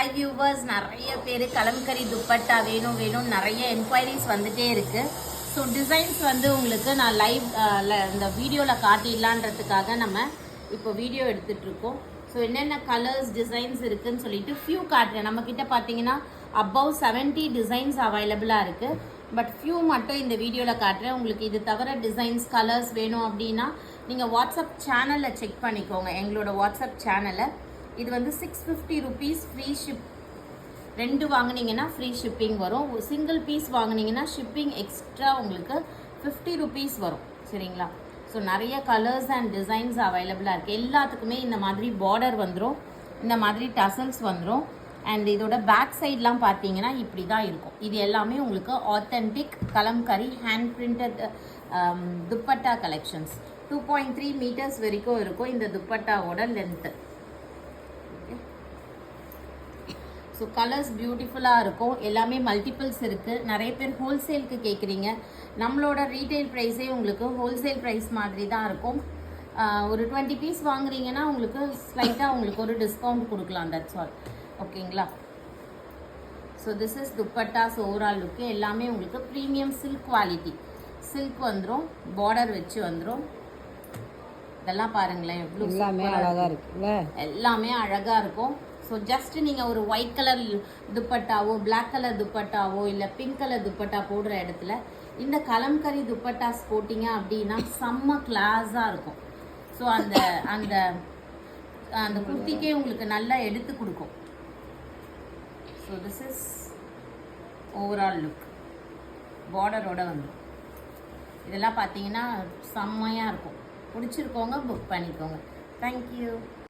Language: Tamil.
ஹாய் வியூவர்ஸ், நிறைய பேர் கலம்கரி துப்பட்டா வேணும் நிறைய என்கொயரிஸ் வந்துட்டே இருக்குது. ஸோ டிசைன்ஸ் வந்து உங்களுக்கு நான் லைவ் இந்த வீடியோவில் காட்டிடலான்றதுக்காக நம்ம இப்போ வீடியோ எடுத்துகிட்ருக்கோம். ஸோ என்னென்ன கலர்ஸ் டிசைன்ஸ் இருக்குதுன்னு சொல்லிட்டு ஃபியூ காட்டுறேன். நம்மக்கிட்ட பார்த்தீங்கன்னா அபவ் 70 டிசைன்ஸ் அவைலபிளாக இருக்குது. பட் ஃபியூ மட்டும் இந்த வீடியோவில் காட்டுறேன். உங்களுக்கு இது தவிர டிசைன்ஸ் கலர்ஸ் வேணும் அப்படின்னா நீங்கள் வாட்ஸ்அப் சேனலில் செக் பண்ணிக்கோங்க. எங்களோட வாட்ஸ்அப் சேனலை இது வந்து 650 ருபீஸ் ஃப்ரீ ஷிப். 2 வாங்கினீங்கன்னா ஃப்ரீ ஷிப்பிங் வரும். சிங்கிள் பீஸ் வாங்கினீங்கன்னா ஷிப்பிங் எக்ஸ்ட்ரா உங்களுக்கு 50 ருபீஸ் வரும். சரிங்களா? ஸோ நிறைய கலர்ஸ் அண்ட் டிசைன்ஸ் அவைலபிளாக இருக்குது. எல்லாத்துக்குமே இந்த மாதிரி பார்டர் வந்துடும், இந்த மாதிரி டசல்ஸ் வந்துடும். அண்ட் இதோட பேக் சைட்லாம் பார்த்தீங்கன்னா இப்படி தான் இருக்கும். இது எல்லாமே உங்களுக்கு authentic kalamkari hand printed dupatta collections. 2.3 metres வரைக்கும் இருக்கும் இந்த துப்பட்டாவோட லென்த்து. ஸோ கலர்ஸ் பியூட்டிஃபுல்லாக இருக்கும். எல்லாமே மல்டிபிள்ஸ் இருக்குது. நிறைய பேர் ஹோல்சேலுக்கு கேட்குறீங்க. நம்மளோட ரீட்டைல் ப்ரைஸே உங்களுக்கு ஹோல்சேல் ப்ரைஸ் மாதிரி தான் இருக்கும். ஒரு 20 பீஸ் வாங்குறீங்கன்னா உங்களுக்கு ஸ்லைட்டாக உங்களுக்கு ஒரு டிஸ்கவுண்ட் கொடுக்கலாம். That's all. ஓகேங்களா? So this is dupattas overall look. எல்லாமே உங்களுக்கு ப்ரீமியம் சில்க் குவாலிட்டி. சில்க் வந்துடும், பார்டர் வச்சு வந்துடும். இதெல்லாம் பாருங்களேன், எவ்வளோ எல்லாமே அழகாக இருக்குல்ல. எல்லாமே அழகாக இருக்கும். ஸோ ஜஸ்ட் நீங்கள் ஒரு ஒயிட் கலர் துப்பட்டாவோ பிளாக் கலர் துப்பட்டாவோ இல்லை பிங்க் கலர் துப்பட்டா போடுற இடத்துல இந்த கலம்கரி துப்பட்டாஸ் போட்டிங்க அப்படின்னா செம்ம கிளாஸாக இருக்கும். ஸோ அந்த அந்த அந்த குர்த்திக்கே உங்களுக்கு நல்லா எடுத்து கொடுக்கும். So this is overall look. பார்டரோட வந்துடும். இதெல்லாம் பார்த்தீங்கன்னா செம்மையாக இருக்கும். பிடிச்சிருக்கோங்க புக் பண்ணிக்கோங்க. தேங்க்யூ.